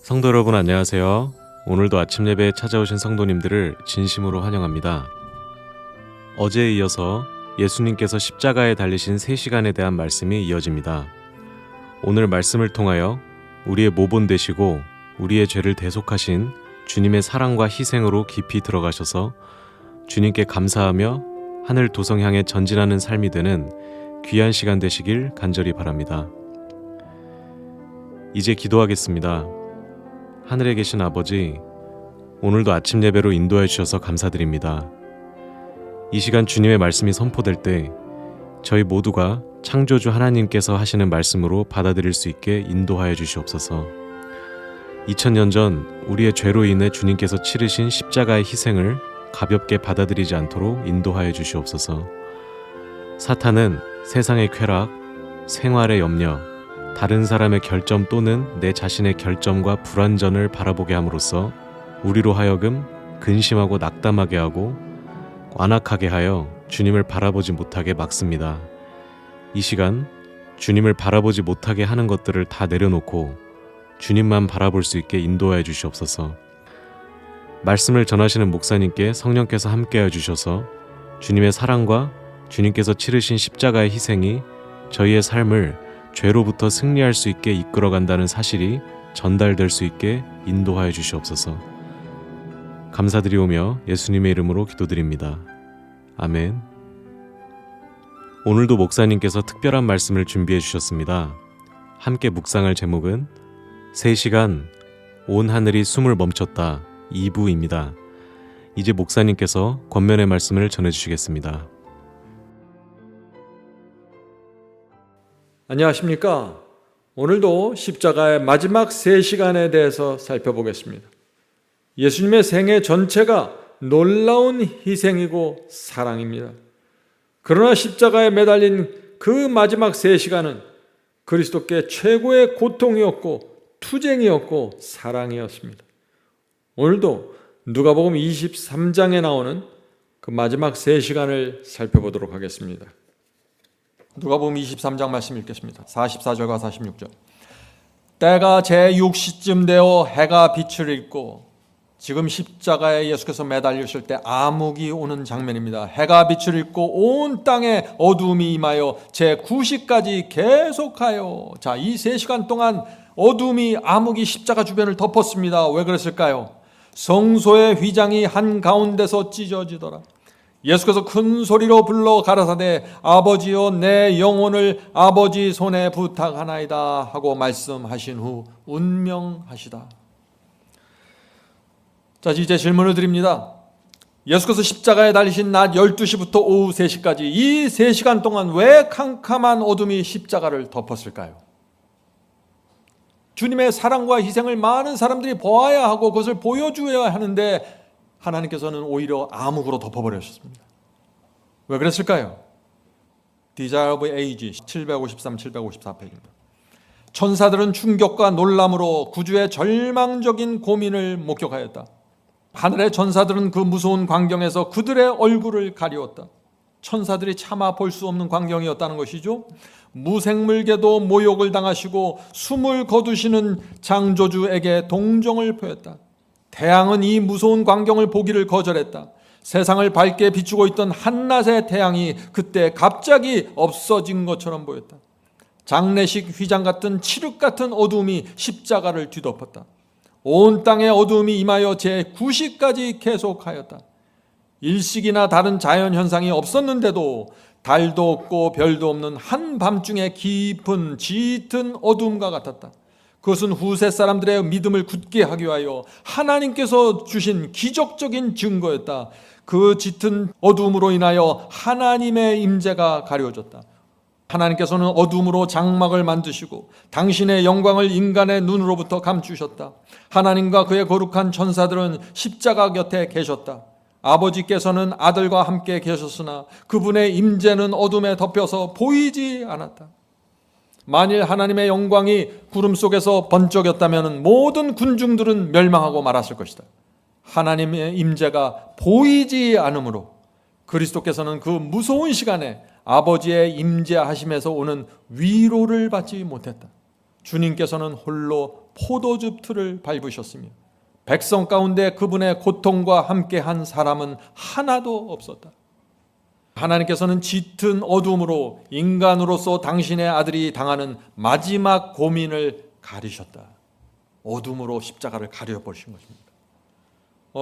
성도 여러분 안녕하세요. 오늘도 아침 예배에 찾아오신 성도님들을 진심으로 환영합니다. 어제에 이어서 예수님께서 십자가에 달리신 3시간에 대한 말씀이 이어집니다. 오늘 말씀을 통하여 우리의 모본 되시고 우리의 죄를 대속하신 주님의 사랑과 희생으로 깊이 들어가셔서 주님께 감사하며 하늘 도성 향해 전진하는 삶이 되는 귀한 시간 되시길 간절히 바랍니다. 이제 기도하겠습니다. 하늘에 계신 아버지, 오늘도 아침 예배로 인도해 주셔서 감사드립니다. 이 시간 주님의 말씀이 선포될 때 저희 모두가 창조주 하나님께서 하시는 말씀으로 받아들일 수 있게 인도하여 주시옵소서. 2000년 전 우리의 죄로 인해 주님께서 치르신 십자가의 희생을 가볍게 받아들이지 않도록 인도하여 주시옵소서. 사탄은 세상의 쾌락, 생활의 염려, 다른 사람의 결점 또는 내 자신의 결점과 불완전을 바라보게 함으로써 우리로 하여금 근심하고 낙담하게 하고 완악하게 하여 주님을 바라보지 못하게 막습니다. 이 시간 주님을 바라보지 못하게 하는 것들을 다 내려놓고 주님만 바라볼 수 있게 인도하여 주시옵소서. 말씀을 전하시는 목사님께 성령께서 함께하여 주셔서 주님의 사랑과 주님께서 치르신 십자가의 희생이 저희의 삶을 죄로부터 승리할 수 있게 이끌어간다는 사실이 전달될 수 있게 인도하여 주시옵소서. 감사드리오며 예수님의 이름으로 기도드립니다. 아멘. 오늘도 목사님께서 특별한 말씀을 준비해 주셨습니다. 함께 묵상할 제목은 3시간 온 하늘이 숨을 멈췄다 2부입니다. 이제 목사님께서 권면의 말씀을 전해주시겠습니다. 안녕하십니까? 오늘도 십자가의 마지막 3시간에 대해서 살펴보겠습니다. 예수님의 생애 전체가 놀라운 희생이고 사랑입니다. 그러나 십자가에 매달린 그 마지막 3시간은 그리스도께 최고의 고통이었고 투쟁이었고 사랑이었습니다. 오늘도 누가복음 23장에 나오는 그 마지막 3시간을 살펴보도록 하겠습니다. 누가복음 23장 말씀 읽겠습니다. 44절과 46절. 때가 제6시쯤 되어 해가 빛을 잃고, 지금 십자가에 예수께서 매달리실 때 암흑이 오는 장면입니다. 해가 빛을 잃고 온 땅에 어두움이 임하여 제9시까지 계속하여, 자, 이 3시간 동안 어두움이 암흑이 십자가 주변을 덮었습니다. 왜 그랬을까요? 성소의 휘장이 한가운데서 찢어지더라. 예수께서 큰 소리로 불러 가라사대 아버지여 내 영혼을 아버지 손에 부탁하나이다 하고 말씀하신 후 운명하시다. 자, 이제 질문을 드립니다. 예수께서 십자가에 달리신 낮 12시부터 오후 3시까지 이 3시간 동안 왜 캄캄한 어둠이 십자가를 덮었을까요? 주님의 사랑과 희생을 많은 사람들이 보아야 하고 그것을 보여주어야 하는데 하나님께서는 오히려 암흑으로 덮어버리셨습니다. 왜 그랬을까요? Desire of Age 753, 754페이지입니다. 천사들은 충격과 놀람으로 구주의 절망적인 고민을 목격하였다. 하늘의 천사들은 그 무서운 광경에서 그들의 얼굴을 가리웠다. 천사들이 차마 볼 수 없는 광경이었다는 것이죠. 무생물계도 모욕을 당하시고 숨을 거두시는 창조주에게 동정을 표했다. 태양은 이 무서운 광경을 보기를 거절했다. 세상을 밝게 비추고 있던 한낮의 태양이 그때 갑자기 없어진 것처럼 보였다. 장례식 휘장 같은 칠흑 같은 어두움이 십자가를 뒤덮었다. 온 땅에 어두움이 임하여 제9시까지 계속하였다. 일식이나 다른 자연현상이 없었는데도 달도 없고 별도 없는 한밤중에 깊은 짙은 어두움과 같았다. 그것은 후세 사람들의 믿음을 굳게 하기 위하여 하나님께서 주신 기적적인 증거였다. 그 짙은 어두움으로 인하여 하나님의 임재가 가려졌다. 하나님께서는 어둠으로 장막을 만드시고 당신의 영광을 인간의 눈으로부터 감추셨다. 하나님과 그의 거룩한 천사들은 십자가 곁에 계셨다. 아버지께서는 아들과 함께 계셨으나 그분의 임재는 어둠에 덮여서 보이지 않았다. 만일 하나님의 영광이 구름 속에서 번쩍였다면 모든 군중들은 멸망하고 말았을 것이다. 하나님의 임재가 보이지 않으므로 그리스도께서는 그 무서운 시간에 아버지의 임재하심에서 오는 위로를 받지 못했다. 주님께서는 홀로 포도즙 틀을 밟으셨으며 백성 가운데 그분의 고통과 함께 한 사람은 하나도 없었다. 하나님께서는 짙은 어둠으로 인간으로서 당신의 아들이 당하는 마지막 고민을 가리셨다. 어둠으로 십자가를 가려버리신 것입니다.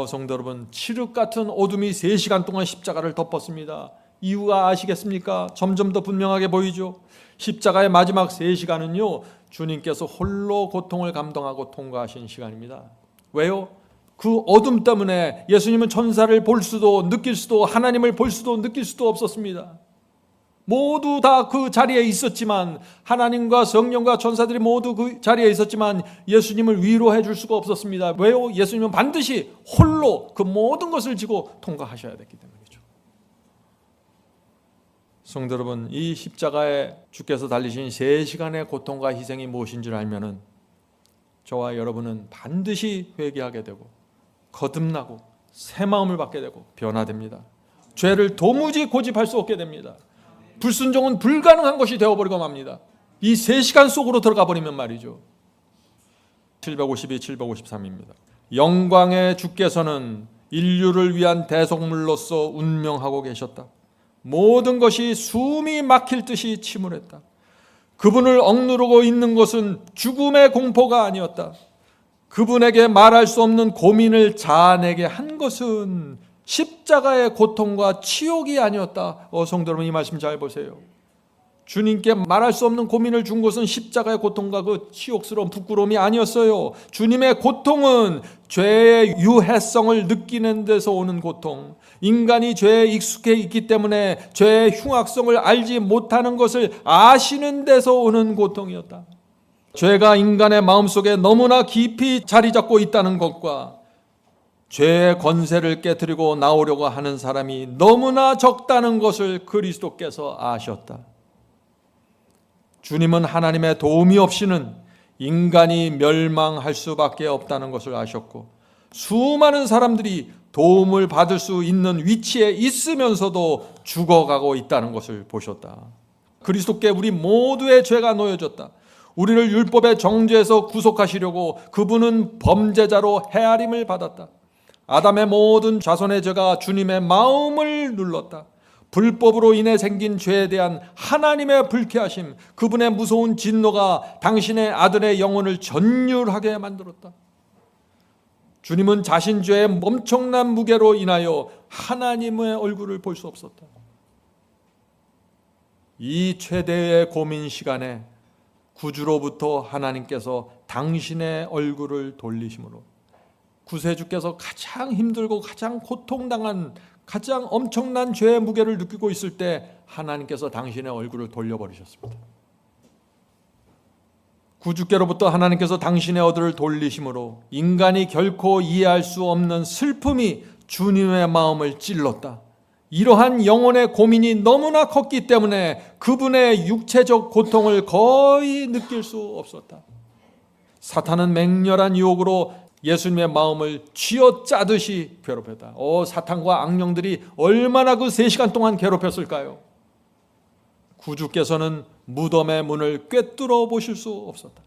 성도 여러분, 칠흑 같은 어둠이 3시간 동안 십자가를 덮었습니다. 이유가 아시겠습니까? 점점 더 분명하게 보이죠. 십자가의 마지막 3시간은요, 주님께서 홀로 고통을 감당하고 통과하신 시간입니다. 왜요? 그 어둠 때문에 예수님은 천사를 볼 수도 느낄 수도 하나님을 볼 수도 느낄 수도 없었습니다. 모두 다 그 자리에 있었지만, 하나님과 성령과 천사들이 모두 그 자리에 있었지만 예수님을 위로해 줄 수가 없었습니다. 왜요? 예수님은 반드시 홀로 그 모든 것을 지고 통과하셔야 됐기 때문이죠. 성도 여러분, 이 십자가에 주께서 달리신 3시간의 고통과 희생이 무엇인 줄 알면은 저와 여러분은 반드시 회개하게 되고 거듭나고 새 마음을 받게 되고 변화됩니다. 죄를 도무지 고집할 수 없게 됩니다. 불순종은 불가능한 것이 되어버리고 맙니다. 이 3시간 속으로 들어가 버리면 말이죠. 752, 753입니다. 영광의 주께서는 인류를 위한 대속물로서 운명하고 계셨다. 모든 것이 숨이 막힐 듯이 침울했다. 그분을 억누르고 있는 것은 죽음의 공포가 아니었다. 그분에게 말할 수 없는 고민을 자아내게 한 것은 십자가의 고통과 치욕이 아니었다. 성도 여러분, 이 말씀 잘 보세요. 주님께 말할 수 없는 고민을 준 것은 십자가의 고통과 그 치욕스러운 부끄러움이 아니었어요. 주님의 고통은 죄의 유해성을 느끼는 데서 오는 고통, 인간이 죄에 익숙해 있기 때문에 죄의 흉악성을 알지 못하는 것을 아시는 데서 오는 고통이었다. 죄가 인간의 마음속에 너무나 깊이 자리 잡고 있다는 것과 죄의 권세를 깨뜨리고 나오려고 하는 사람이 너무나 적다는 것을 그리스도께서 아셨다. 주님은 하나님의 도움이 없이는 인간이 멸망할 수밖에 없다는 것을 아셨고, 수많은 사람들이 도움을 받을 수 있는 위치에 있으면서도 죽어가고 있다는 것을 보셨다. 그리스도께 우리 모두의 죄가 놓여졌다. 우리를 율법의 정죄에서 구속하시려고 그분은 범죄자로 헤아림을 받았다. 아담의 모든 자손의 죄가 주님의 마음을 눌렀다. 불법으로 인해 생긴 죄에 대한 하나님의 불쾌하심, 그분의 무서운 진노가 당신의 아들의 영혼을 전율하게 만들었다. 주님은 자신 죄의 엄청난 무게로 인하여 하나님의 얼굴을 볼 수 없었다. 이 최대의 고민 시간에 구주로부터 하나님께서 당신의 얼굴을 돌리심으로 구세주께서 가장 힘들고 가장 고통당한 가장 엄청난 죄의 무게를 느끼고 있을 때 하나님께서 당신의 얼굴을 돌려버리셨습니다. 구주께로부터 하나님께서 당신의 얼굴을 돌리심으로 인간이 결코 이해할 수 없는 슬픔이 주님의 마음을 찔렀다. 이러한 영혼의 고민이 너무나 컸기 때문에 그분의 육체적 고통을 거의 느낄 수 없었다. 사탄은 맹렬한 유혹으로 예수님의 마음을 쥐어짜듯이 괴롭혔다. 사탄과 악령들이 얼마나 그 3시간 동안 괴롭혔을까요? 구주께서는 무덤의 문을 꿰뚫어 보실 수 없었다.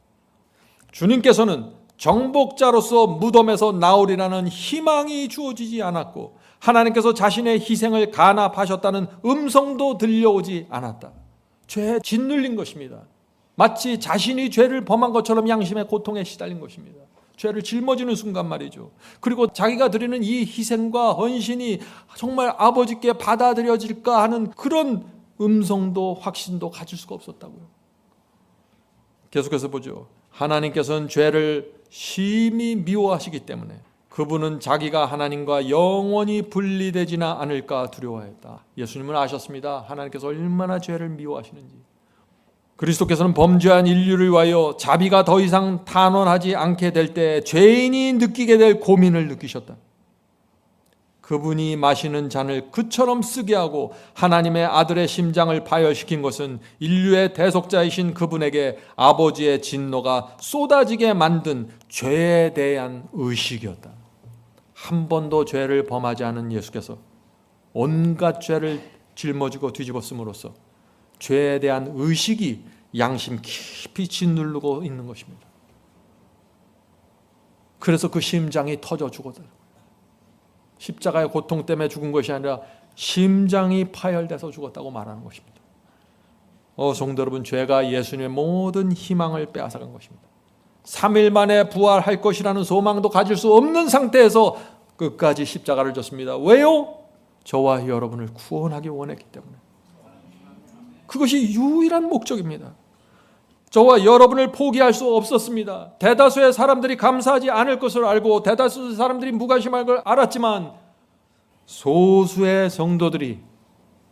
주님께서는 정복자로서 무덤에서 나오리라는 희망이 주어지지 않았고, 하나님께서 자신의 희생을 간합하셨다는 음성도 들려오지 않았다. 죄에 짓눌린 것입니다. 마치 자신이 죄를 범한 것처럼 양심의 고통에 시달린 것입니다. 죄를 짊어지는 순간 말이죠. 그리고 자기가 드리는 이 희생과 헌신이 정말 아버지께 받아들여질까 하는 그런 음성도 확신도 가질 수가 없었다고요. 계속해서 보죠. 하나님께서는 죄를 심히 미워하시기 때문에 그분은 자기가 하나님과 영원히 분리되지는 않을까 두려워했다. 예수님은 아셨습니다. 하나님께서 얼마나 죄를 미워하시는지. 그리스도께서는 범죄한 인류를 위하여 자비가 더 이상 탄원하지 않게 될 때 죄인이 느끼게 될 고민을 느끼셨다. 그분이 마시는 잔을 그처럼 쓰게 하고 하나님의 아들의 심장을 파열시킨 것은 인류의 대속자이신 그분에게 아버지의 진노가 쏟아지게 만든 죄에 대한 의식이었다. 한 번도 죄를 범하지 않은 예수께서 온갖 죄를 짊어지고 뒤집었음으로써 죄에 대한 의식이 양심 깊이 짓누르고 있는 것입니다. 그래서 그 심장이 터져 죽었다. 십자가의 고통 때문에 죽은 것이 아니라 심장이 파열돼서 죽었다고 말하는 것입니다. 성도 여러분, 죄가 예수님의 모든 희망을 빼앗아간 것입니다. 3일 만에 부활할 것이라는 소망도 가질 수 없는 상태에서 끝까지 십자가를 졌습니다. 왜요? 저와 여러분을 구원하기 원했기 때문에. 그것이 유일한 목적입니다. 저와 여러분을 포기할 수 없었습니다. 대다수의 사람들이 감사하지 않을 것을 알고 대다수의 사람들이 무관심할 걸 알았지만 소수의 성도들이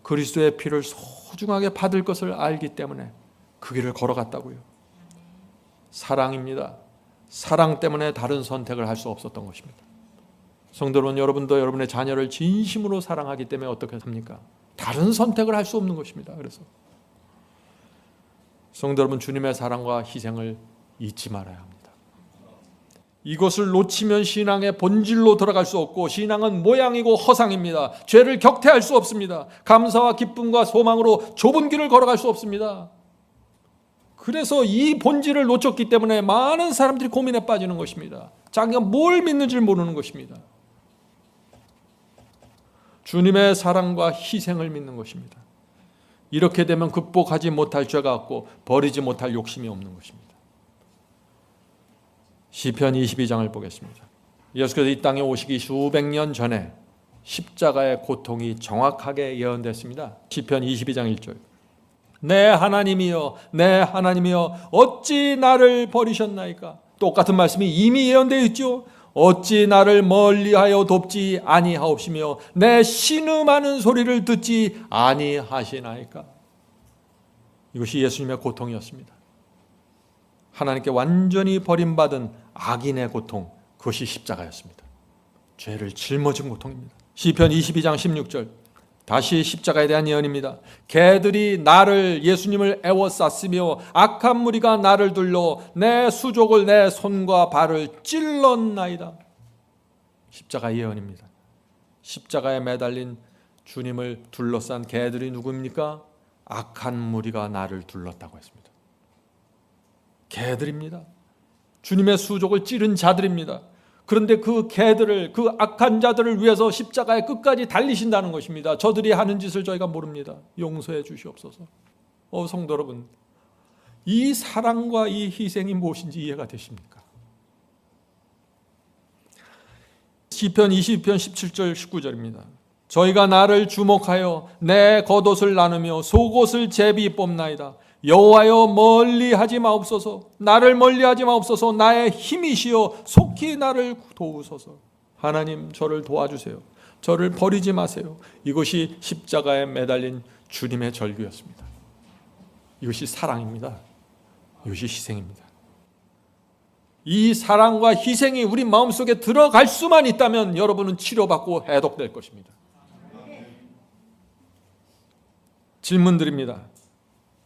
그리스도의 피를 소중하게 받을 것을 알기 때문에 그 길을 걸어갔다고요. 사랑입니다. 사랑 때문에 다른 선택을 할 수 없었던 것입니다. 성도 여러분, 여러분도 여러분의 자녀를 진심으로 사랑하기 때문에 어떻게 합니까? 다른 선택을 할 수 없는 것입니다. 그래서 성도 여러분, 주님의 사랑과 희생을 잊지 말아야 합니다. 이것을 놓치면 신앙의 본질로 들어갈 수 없고 신앙은 모양이고 허상입니다. 죄를 격퇴할 수 없습니다. 감사와 기쁨과 소망으로 좁은 길을 걸어갈 수 없습니다. 그래서 이 본질을 놓쳤기 때문에 많은 사람들이 고민에 빠지는 것입니다. 자기가 뭘 믿는지 모르는 것입니다. 주님의 사랑과 희생을 믿는 것입니다. 이렇게 되면 극복하지 못할 죄가 없고 버리지 못할 욕심이 없는 것입니다. 시편 22장을 보겠습니다. 예수께서 이 땅에 오시기 수백 년 전에 십자가의 고통이 정확하게 예언됐습니다. 시편 22장 1절. 내 하나님이여, 내 하나님이여, 어찌 나를 버리셨나이까? 똑같은 말씀이 이미 예언되어 있죠. 어찌 나를 멀리하여 돕지 아니하옵시며 내 신음하는 소리를 듣지 아니하시나이까? 이것이 예수님의 고통이었습니다. 하나님께 완전히 버림받은 악인의 고통, 그것이 십자가였습니다. 죄를 짊어진 고통입니다. 시편 22장 16절, 다시 십자가에 대한 예언입니다. 개들이 나를, 예수님을 애워쌌으며 악한 무리가 나를 둘러 내 수족을, 내 손과 발을 찔렀나이다. 십자가 예언입니다. 십자가에 매달린 주님을 둘러싼 개들이 누구입니까? 악한 무리가 나를 둘렀다고 했습니다. 개들입니다. 주님의 수족을 찌른 자들입니다. 그런데 그 개들을, 그 악한 자들을 위해서 십자가의 끝까지 달리신다는 것입니다. 저들이 하는 짓을 저희가 모릅니다. 용서해 주시옵소서. 성도 여러분, 이 사랑과 이 희생이 무엇인지 이해가 되십니까? 시편 22편 17절 19절입니다. 저희가 나를 주목하여 내 겉옷을 나누며 속옷을 제비 뽑나이다. 여호와여 멀리하지 마옵소서. 나를 멀리하지 마옵소서. 나의 힘이시여 속히 나를 도우소서. 하나님, 저를 도와주세요. 저를 버리지 마세요. 이것이 십자가에 매달린 주님의 절규였습니다. 이것이 사랑입니다. 이것이 희생입니다. 이 사랑과 희생이 우리 마음속에 들어갈 수만 있다면 여러분은 치료받고 해독될 것입니다. 질문드립니다.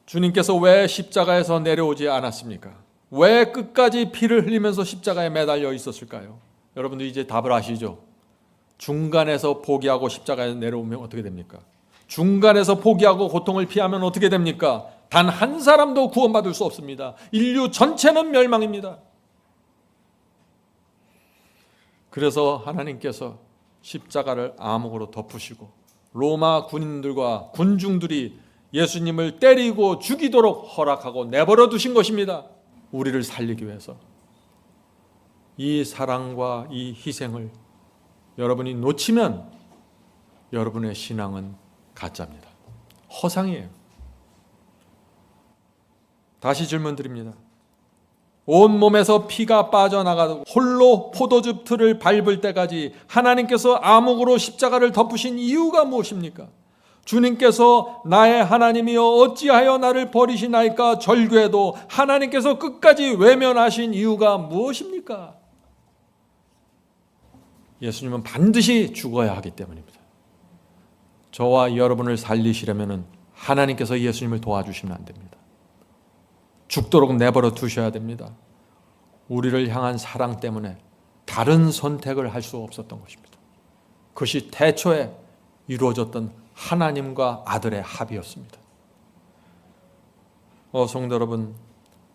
주님께서 왜 십자가에서 내려오지 않았습니까? 왜 끝까지 피를 흘리면서 십자가에 매달려 있었을까요? 여러분들 이제 답을 아시죠? 중간에서 포기하고 십자가에 내려오면 어떻게 됩니까? 중간에서 포기하고 고통을 피하면 어떻게 됩니까? 단 한 사람도 구원받을 수 없습니다. 인류 전체는 멸망입니다. 그래서 하나님께서 십자가를 암흑으로 덮으시고 로마 군인들과 군중들이 예수님을 때리고 죽이도록 허락하고 내버려 두신 것입니다. 우리를 살리기 위해서. 이 사랑과 이 희생을 여러분이 놓치면 여러분의 신앙은 가짜입니다. 허상이에요. 다시 질문드립니다. 온몸에서 피가 빠져나가고 홀로 포도즙 틀을 밟을 때까지 하나님께서 암흑으로 십자가를 덮으신 이유가 무엇입니까? 주님께서 나의 하나님이여 어찌하여 나를 버리시나이까 절규해도 하나님께서 끝까지 외면하신 이유가 무엇입니까? 예수님은 반드시 죽어야 하기 때문입니다. 저와 여러분을 살리시려면 하나님께서 예수님을 도와주시면 안 됩니다. 죽도록 내버려 두셔야 됩니다. 우리를 향한 사랑 때문에 다른 선택을 할 수 없었던 것입니다. 그것이 태초에 이루어졌던 하나님과 아들의 합이었습니다. 성도 여러분,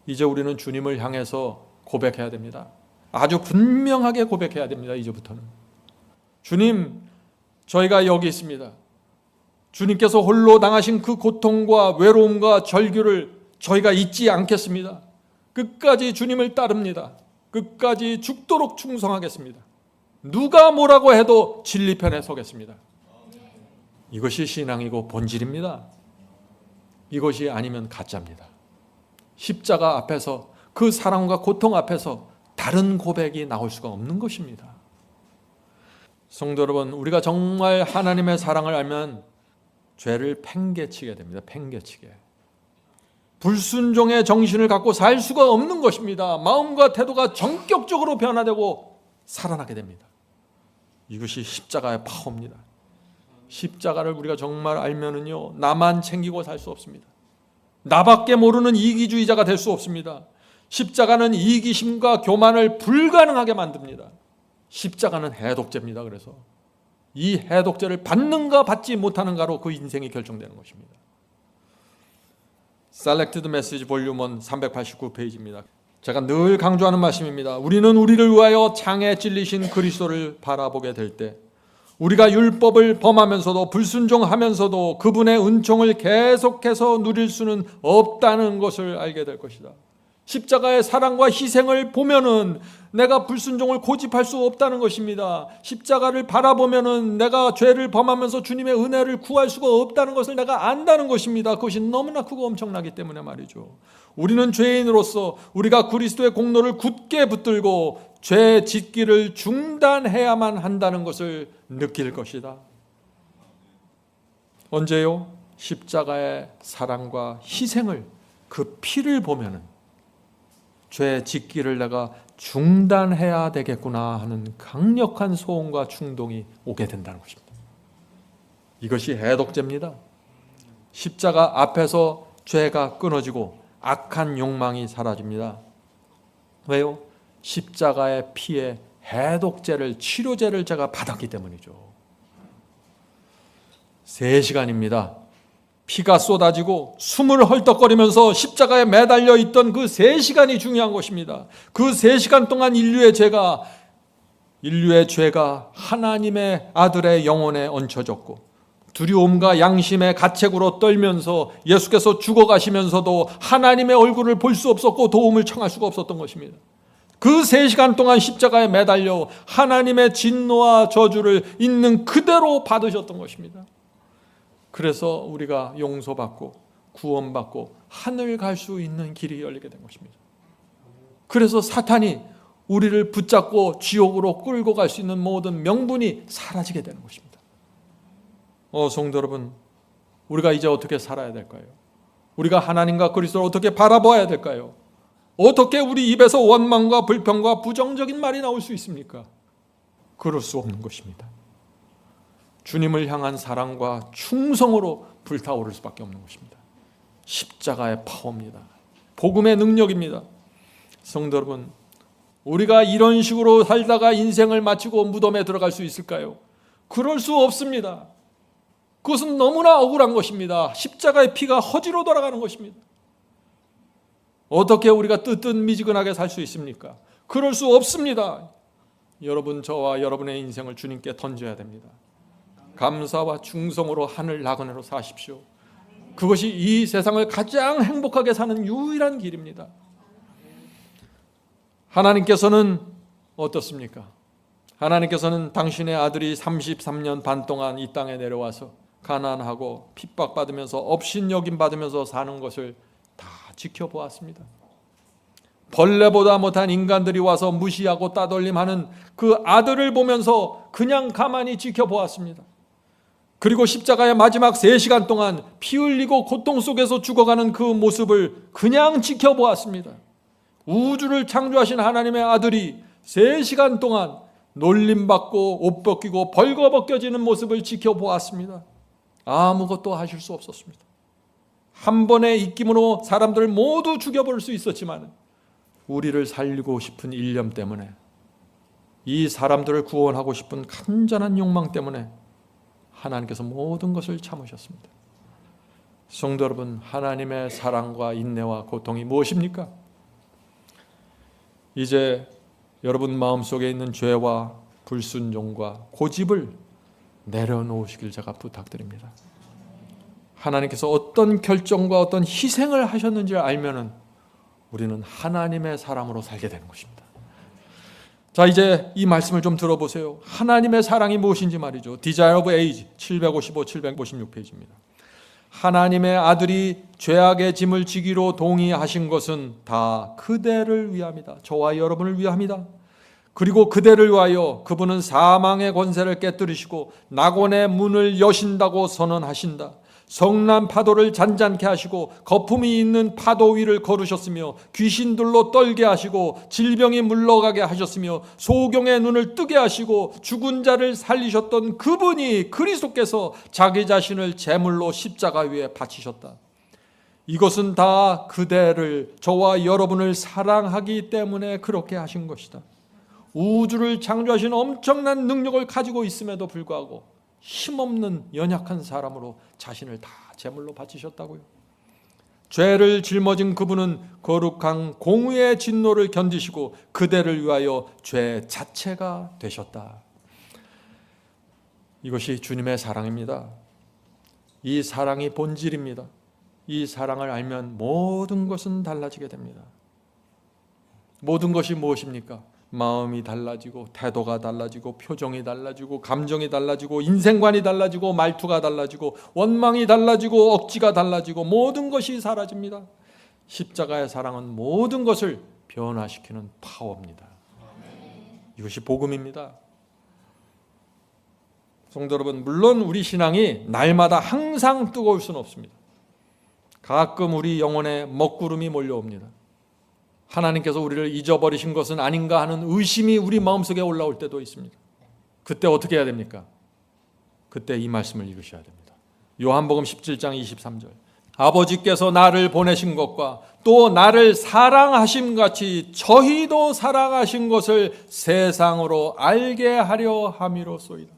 이제 우리는 주님을 향해서 고백해야 됩니다. 아주 분명하게 고백해야 됩니다. 이제부터는. 주님, 저희가 여기 있습니다. 주님께서 홀로 당하신 그 고통과 외로움과 절규를 저희가 잊지 않겠습니다. 끝까지 주님을 따릅니다. 끝까지 죽도록 충성하겠습니다. 누가 뭐라고 해도 진리 편에 서겠습니다. 이것이 신앙이고 본질입니다. 이것이 아니면 가짜입니다. 십자가 앞에서, 그 사랑과 고통 앞에서 다른 고백이 나올 수가 없는 것입니다. 성도 여러분, 우리가 정말 하나님의 사랑을 알면 죄를 팽개치게 됩니다. 팽개치게. 불순종의 정신을 갖고 살 수가 없는 것입니다. 마음과 태도가 전격적으로 변화되고 살아나게 됩니다. 이것이 십자가의 파워입니다. 십자가를 우리가 정말 알면은요, 나만 챙기고 살 수 없습니다. 나밖에 모르는 이기주의자가 될 수 없습니다. 십자가는 이기심과 교만을 불가능하게 만듭니다. 십자가는 해독제입니다. 그래서 이 해독제를 받는가 받지 못하는가로 그 인생이 결정되는 것입니다. Selected Message Volume 1 389페이지입니다. 제가 늘 강조하는 말씀입니다. 우리는 우리를 위하여 창에 찔리신 그리스도를 바라보게 될 때 우리가 율법을 범하면서도 불순종하면서도 그분의 은총을 계속해서 누릴 수는 없다는 것을 알게 될 것이다. 십자가의 사랑과 희생을 보면은 내가 불순종을 고집할 수 없다는 것입니다. 십자가를 바라보면은 내가 죄를 범하면서 주님의 은혜를 구할 수가 없다는 것을 내가 안다는 것입니다. 그것이 너무나 크고 엄청나기 때문에 말이죠. 우리는 죄인으로서 우리가 그리스도의 공로를 굳게 붙들고 죄 짓기를 중단해야만 한다는 것을 느낄 것이다. 언제요? 십자가의 사랑과 희생을, 그 피를 보면은 죄 짓기를 내가 중단해야 되겠구나 하는 강력한 소원과 충동이 오게 된다는 것입니다. 이것이 해독제입니다. 십자가 앞에서 죄가 끊어지고 악한 욕망이 사라집니다. 왜요? 십자가의 피에 해독제를, 치료제를 제가 받았기 때문이죠. 3시간입니다. 피가 쏟아지고 숨을 헐떡거리면서 십자가에 매달려 있던 그 3시간이 중요한 것입니다. 그 3시간 동안 인류의 죄가 하나님의 아들의 영혼에 얹혀졌고 두려움과 양심의 가책으로 떨면서 예수께서 죽어가시면서도 하나님의 얼굴을 볼 수 없었고 도움을 청할 수가 없었던 것입니다. 그 3시간 동안 십자가에 매달려 하나님의 진노와 저주를 있는 그대로 받으셨던 것입니다. 그래서 우리가 용서받고 구원받고 하늘 갈 수 있는 길이 열리게 된 것입니다. 그래서 사탄이 우리를 붙잡고 지옥으로 끌고 갈 수 있는 모든 명분이 사라지게 되는 것입니다. 성도 여러분, 우리가 이제 어떻게 살아야 될까요? 우리가 하나님과 그리스도를 어떻게 바라봐야 될까요? 어떻게 우리 입에서 원망과 불평과 부정적인 말이 나올 수 있습니까? 그럴 수 없는 것입니다. 주님을 향한 사랑과 충성으로 불타오를 수밖에 없는 것입니다. 십자가의 파워입니다. 복음의 능력입니다. 성도 여러분, 우리가 이런 식으로 살다가 인생을 마치고 무덤에 들어갈 수 있을까요? 그럴 수 없습니다. 그것은 너무나 억울한 것입니다. 십자가의 피가 허지로 돌아가는 것입니다. 어떻게 우리가 뜨뜻미지근하게 살 수 있습니까? 그럴 수 없습니다. 여러분, 저와 여러분의 인생을 주님께 던져야 됩니다. 감사와 충성으로 하늘 나그네로 사십시오. 그것이 이 세상을 가장 행복하게 사는 유일한 길입니다. 하나님께서는 어떻습니까? 하나님께서는 당신의 아들이 33년 반 동안 이 땅에 내려와서 가난하고 핍박받으면서 업신여김 받으면서 사는 것을 다 지켜보았습니다. 벌레보다 못한 인간들이 와서 무시하고 따돌림하는 그 아들을 보면서 그냥 가만히 지켜보았습니다. 그리고 십자가의 마지막 3시간 동안 피 흘리고 고통 속에서 죽어가는 그 모습을 그냥 지켜보았습니다. 우주를 창조하신 하나님의 아들이 3시간 동안 놀림받고 옷 벗기고 벌거벗겨지는 모습을 지켜보았습니다. 아무것도 하실 수 없었습니다. 한 번의 입김으로 사람들을 모두 죽여버릴 수 있었지만 우리를 살리고 싶은 일념 때문에, 이 사람들을 구원하고 싶은 간절한 욕망 때문에 하나님께서 모든 것을 참으셨습니다. 성도 여러분, 하나님의 사랑과 인내와 고통이 무엇입니까? 이제 여러분 마음속에 있는 죄와 불순종과 고집을 내려놓으시길 제가 부탁드립니다. 하나님께서 어떤 결정과 어떤 희생을 하셨는지 알면은 우리는 하나님의 사람으로 살게 되는 것입니다. 자, 이제 이 말씀을 좀 들어보세요. 하나님의 사랑이 무엇인지 말이죠. Desire of Age 755, 756페이지입니다. 하나님의 아들이 죄악의 짐을 지기로 동의하신 것은 다 그대를 위함이다. 저와 여러분을 위함이다. 그리고 그대를 위하여 그분은 사망의 권세를 깨뜨리시고 낙원의 문을 여신다고 선언하신다. 성난 파도를 잔잔케 하시고 거품이 있는 파도 위를 걸으셨으며 귀신들로 떨게 하시고 질병이 물러가게 하셨으며 소경의 눈을 뜨게 하시고 죽은 자를 살리셨던 그분이 그리스도께서 자기 자신을 제물로 십자가 위에 바치셨다. 이것은 다 그대를, 저와 여러분을 사랑하기 때문에 그렇게 하신 것이다. 우주를 창조하신 엄청난 능력을 가지고 있음에도 불구하고 힘없는 연약한 사람으로 자신을 다 제물로 바치셨다고요. 죄를 짊어진 그분은 거룩한 공의의 진노를 견디시고 그대를 위하여 죄 자체가 되셨다. 이것이 주님의 사랑입니다. 이 사랑이 본질입니다. 이 사랑을 알면 모든 것은 달라지게 됩니다. 모든 것이 무엇입니까? 마음이 달라지고 태도가 달라지고 표정이 달라지고 감정이 달라지고 인생관이 달라지고 말투가 달라지고 원망이 달라지고 억지가 달라지고 모든 것이 사라집니다. 십자가의 사랑은 모든 것을 변화시키는 파워입니다. 이것이 복음입니다. 성도 여러분, 물론 우리 신앙이 날마다 항상 뜨거울 수는 없습니다. 가끔 우리 영혼에 먹구름이 몰려옵니다. 하나님께서 우리를 잊어버리신 것은 아닌가 하는 의심이 우리 마음속에 올라올 때도 있습니다. 그때 어떻게 해야 됩니까? 그때 이 말씀을 읽으셔야 됩니다. 요한복음 17장 23절. 아버지께서 나를 보내신 것과 또 나를 사랑하심 같이 저희도 사랑하신 것을 세상으로 알게 하려 함이로소이다.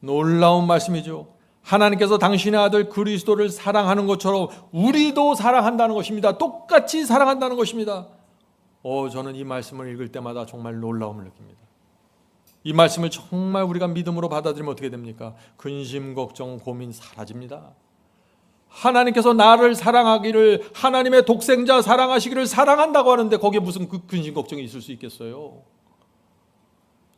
놀라운 말씀이죠. 하나님께서 당신의 아들 그리스도를 사랑하는 것처럼 우리도 사랑한다는 것입니다. 똑같이 사랑한다는 것입니다. 저는 이 말씀을 읽을 때마다 정말 놀라움을 느낍니다. 이 말씀을 정말 우리가 믿음으로 받아들이면 어떻게 됩니까? 근심, 걱정, 고민 사라집니다. 하나님께서 나를 사랑하기를, 하나님의 독생자 사랑하시기를 사랑한다고 하는데 거기에 무슨 근심, 걱정이 있을 수 있겠어요?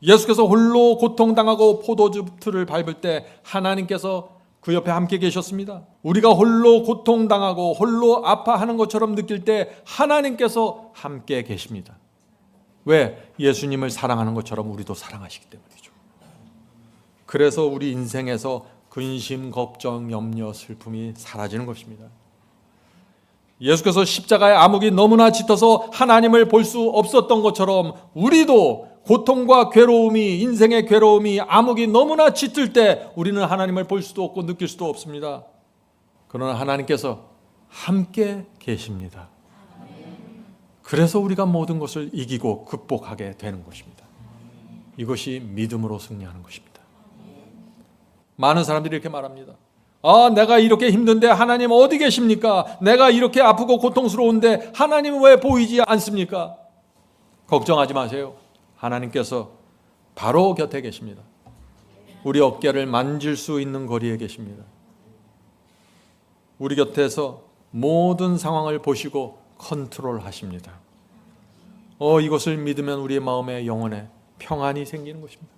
예수께서 홀로 고통당하고 포도즙틀을 밟을 때 하나님께서 그 옆에 함께 계셨습니다. 우리가 홀로 고통당하고 홀로 아파하는 것처럼 느낄 때 하나님께서 함께 계십니다. 왜? 예수님을 사랑하는 것처럼 우리도 사랑하시기 때문이죠. 그래서 우리 인생에서 근심, 걱정, 염려, 슬픔이 사라지는 것입니다. 예수께서 십자가의 암흑이 너무나 짙어서 하나님을 볼 수 없었던 것처럼 우리도 고통과 괴로움이, 인생의 괴로움이, 암흑이 너무나 짙을 때 우리는 하나님을 볼 수도 없고 느낄 수도 없습니다. 그러나 하나님께서 함께 계십니다. 그래서 우리가 모든 것을 이기고 극복하게 되는 것입니다. 이것이 믿음으로 승리하는 것입니다. 많은 사람들이 이렇게 말합니다. 내가 이렇게 힘든데 하나님 어디 계십니까? 내가 이렇게 아프고 고통스러운데 하나님 왜 보이지 않습니까? 걱정하지 마세요. 하나님께서 바로 곁에 계십니다. 우리 어깨를 만질 수 있는 거리에 계십니다. 우리 곁에서 모든 상황을 보시고 컨트롤하십니다. 이것을 믿으면 우리의 마음에 영혼에 평안이 생기는 것입니다.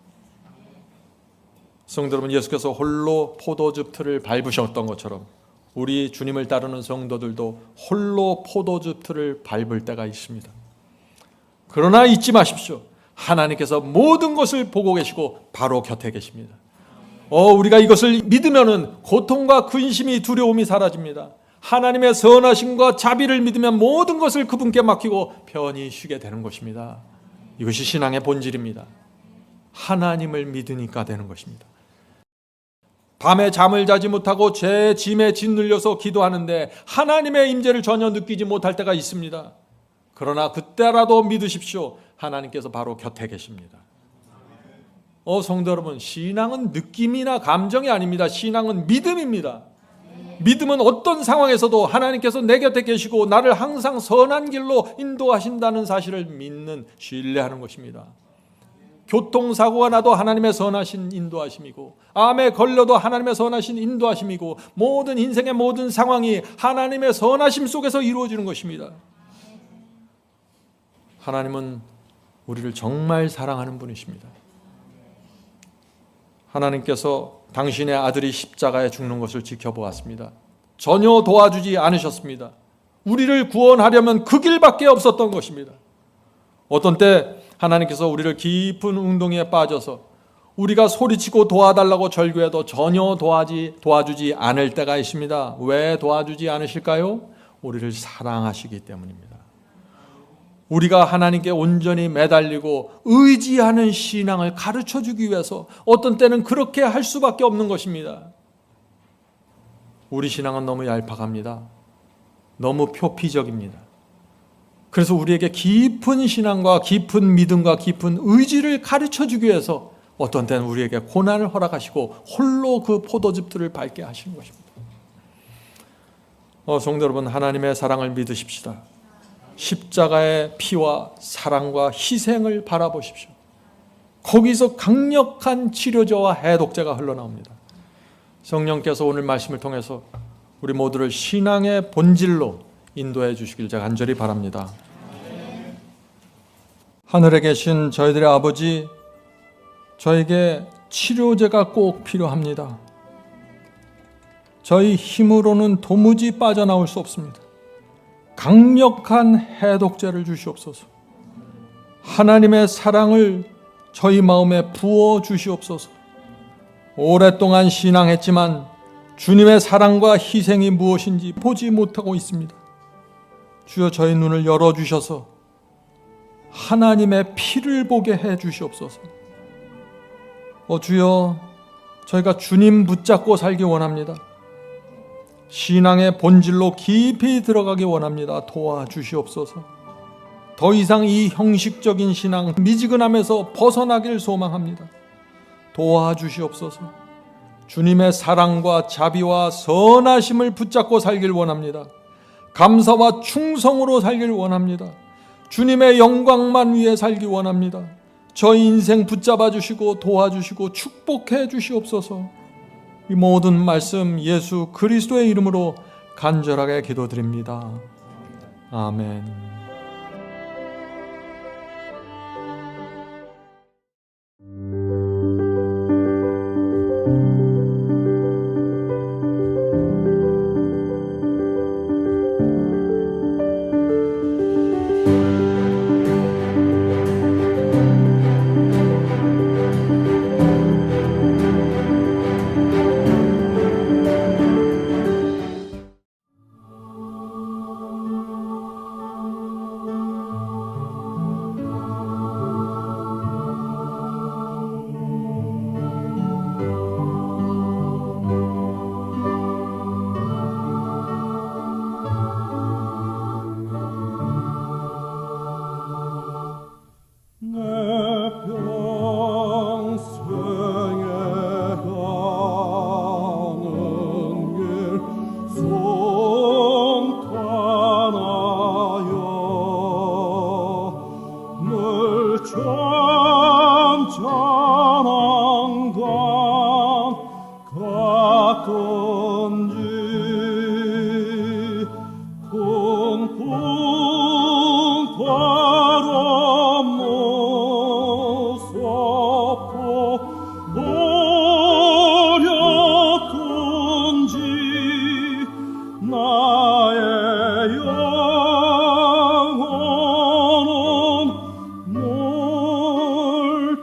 성도 여러분, 예수께서 홀로 포도즙 틀을 밟으셨던 것처럼 우리 주님을 따르는 성도들도 홀로 포도즙 틀을 밟을 때가 있습니다. 그러나 잊지 마십시오. 하나님께서 모든 것을 보고 계시고 바로 곁에 계십니다. 우리가 이것을 믿으면은 고통과 근심이, 두려움이 사라집니다. 하나님의 선하심과 자비를 믿으면 모든 것을 그분께 맡기고 편히 쉬게 되는 것입니다. 이것이 신앙의 본질입니다. 하나님을 믿으니까 되는 것입니다. 밤에 잠을 자지 못하고 죄의 짐에 짓눌려서 기도하는데 하나님의 임재를 전혀 느끼지 못할 때가 있습니다. 그러나 그때라도 믿으십시오. 하나님께서 바로 곁에 계십니다. 성도 여러분, 신앙은 느낌이나 감정이 아닙니다. 신앙은 믿음입니다. 믿음은 어떤 상황에서도 하나님께서 내 곁에 계시고 나를 항상 선한 길로 인도하신다는 사실을 믿는, 신뢰하는 것입니다. 교통사고가 나도 하나님의 선하신 인도하심이고, 암에 걸려도 하나님의 선하신 인도하심이고, 모든 인생의 모든 상황이 하나님의 선하심 속에서 이루어지는 것입니다. 하나님은 우리를 정말 사랑하는 분이십니다. 하나님께서 당신의 아들이 십자가에 죽는 것을 지켜보았습니다. 전혀 도와주지 않으셨습니다. 우리를 구원하려면 그 길밖에 없었던 것입니다. 어떤 때 하나님께서 우리를 깊은 웅덩이에 빠져서 우리가 소리치고 도와달라고 절규해도 전혀 도와주지 않을 때가 있습니다. 왜 도와주지 않으실까요? 우리를 사랑하시기 때문입니다. 우리가 하나님께 온전히 매달리고 의지하는 신앙을 가르쳐주기 위해서 어떤 때는 그렇게 할 수밖에 없는 것입니다. 우리 신앙은 너무 얄팍합니다. 너무 표피적입니다. 그래서 우리에게 깊은 신앙과 깊은 믿음과 깊은 의지를 가르쳐주기 위해서 어떤 때는 우리에게 고난을 허락하시고 홀로 그 포도즙들을 밟게 하시는 것입니다. 성도 여러분, 하나님의 사랑을 믿으십시다. 십자가의 피와 사랑과 희생을 바라보십시오. 거기서 강력한 치료제와 해독제가 흘러나옵니다. 성령께서 오늘 말씀을 통해서 우리 모두를 신앙의 본질로 인도해 주시길 제가 간절히 바랍니다. 하늘에 계신 저희들의 아버지, 저에게 치료제가 꼭 필요합니다. 저희 힘으로는 도무지 빠져나올 수 없습니다. 강력한 해독제를 주시옵소서. 하나님의 사랑을 저희 마음에 부어 주시옵소서. 오랫동안 신앙했지만 주님의 사랑과 희생이 무엇인지 보지 못하고 있습니다. 주여, 저희 눈을 열어주셔서 하나님의 피를 보게 해 주시옵소서. 주여, 저희가 주님 붙잡고 살기 원합니다. 신앙의 본질로 깊이 들어가기 원합니다. 도와주시옵소서. 더 이상 이 형식적인 신앙, 미지근함에서 벗어나길 소망합니다. 도와주시옵소서. 주님의 사랑과 자비와 선하심을 붙잡고 살길 원합니다. 감사와 충성으로 살길 원합니다. 주님의 영광만 위해 살기 원합니다. 저희 인생 붙잡아 주시고 도와주시고 축복해 주시옵소서. 이 모든 말씀 예수 그리스도의 이름으로 간절하게 기도드립니다. 아멘. 영혼은 몰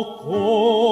높고